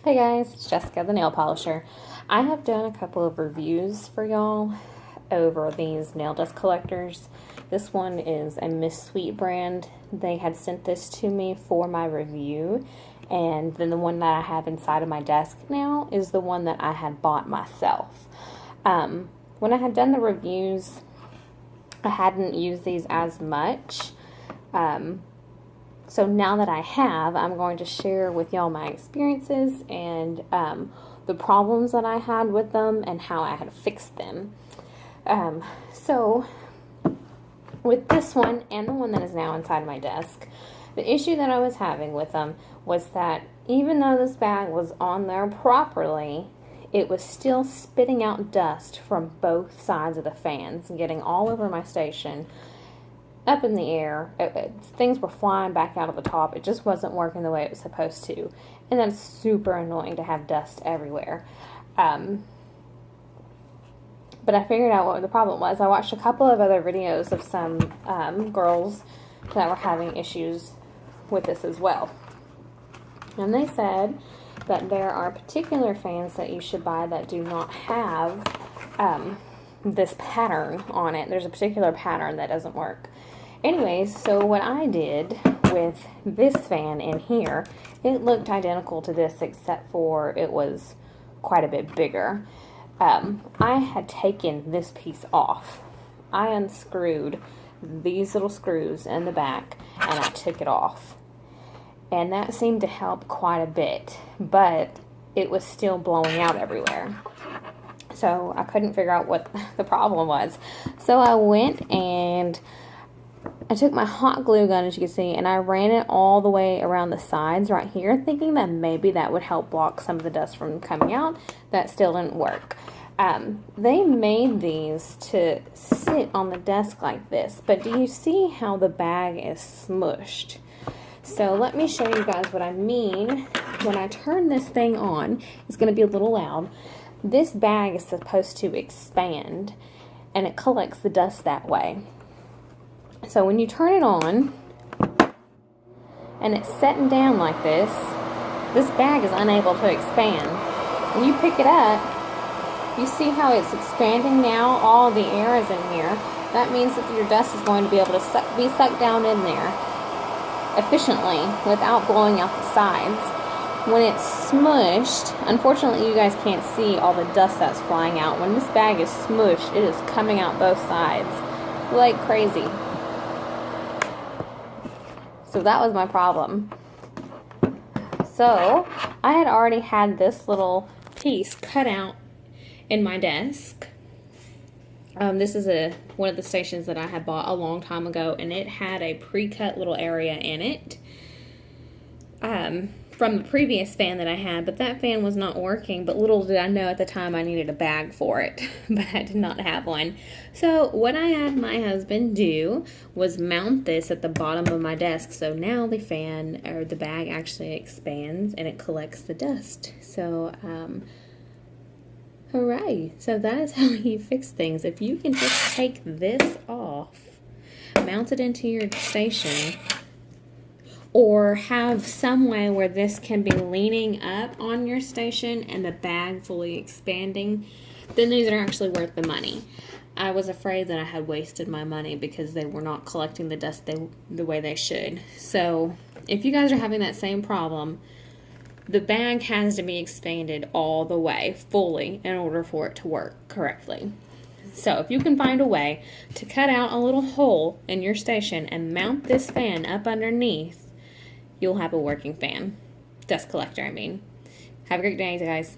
Hey guys, it's Jessica, the nail polisher. I have done a couple of reviews for y'all over these nail dust collectors. This one is a Miss Sweet brand. They had sent this to me for my review, and then the one that I have inside of my desk now is the one that I had bought myself. When I had done the reviews, I hadn't used these as much. So now that I have, I'm going to share with y'all my experiences and the problems that I had with them and how I had fixed them. So with this one and the one that is now inside my desk, the issue that I was having with them was that even though this bag was on there properly, it was still spitting out dust from both sides of the fans and getting all over my station. Up in the air, things were flying back out of the top. It just wasn't working the way it was supposed to, and that's super annoying to have dust everywhere. But I figured out what the problem was. I watched a couple of other videos of some girls that were having issues with this as well, and they said that there are particular fans that you should buy that do not have this pattern on it. There's a particular pattern that doesn't work. Anyways, so what I did with this fan in here, it looked identical to this except for it was quite a bit bigger. I had taken this piece off. I unscrewed these little screws in the back and I took it off. And that seemed to help quite a bit, but it was still blowing out everywhere. So I couldn't figure out what the problem was. So I went and I took my hot glue gun, as you can see, and I ran it all the way around the sides right here, thinking that maybe that would help block some of the dust from coming out. That still didn't work. They made these to sit on the desk like this, but do you see how the bag is smushed? So let me show you guys what I mean. When I turn this thing on, it's going to be a little loud. This bag is supposed to expand, and it collects the dust that way. So when you turn it on, and it's setting down like this bag is unable to expand. When you pick it up, you see how it's expanding now? All the air is in here. That means that your dust is going to be able to be sucked down in there efficiently without blowing out the sides. When it's smushed, unfortunately you guys can't see all the dust that's flying out. When this bag is smushed, it is coming out both sides like crazy. So that was my problem. So I had already had this little piece cut out in my desk. This is one of the stations that I had bought a long time ago, and it had a pre-cut little area in it from the previous fan that I had, but that fan was not working. But little did I know at the time I needed a bag for it, but I did not have one. So what I had my husband do was mount this at the bottom of my desk, so now the fan or the bag actually expands and it collects the dust. So hooray. So that is how you fix things. If you can just take this off, mount it into your station, or have some way where this can be leaning up on your station and the bag fully expanding, then these are actually worth the money. I was afraid that I had wasted my money because they were not collecting the dust the way they should. So if you guys are having that same problem, the bag has to be expanded all the way, fully, in order for it to work correctly. So if you can find a way to cut out a little hole in your station and mount this fan up underneath, you'll have a working fan. Dust collector, I mean. Have a great day, guys.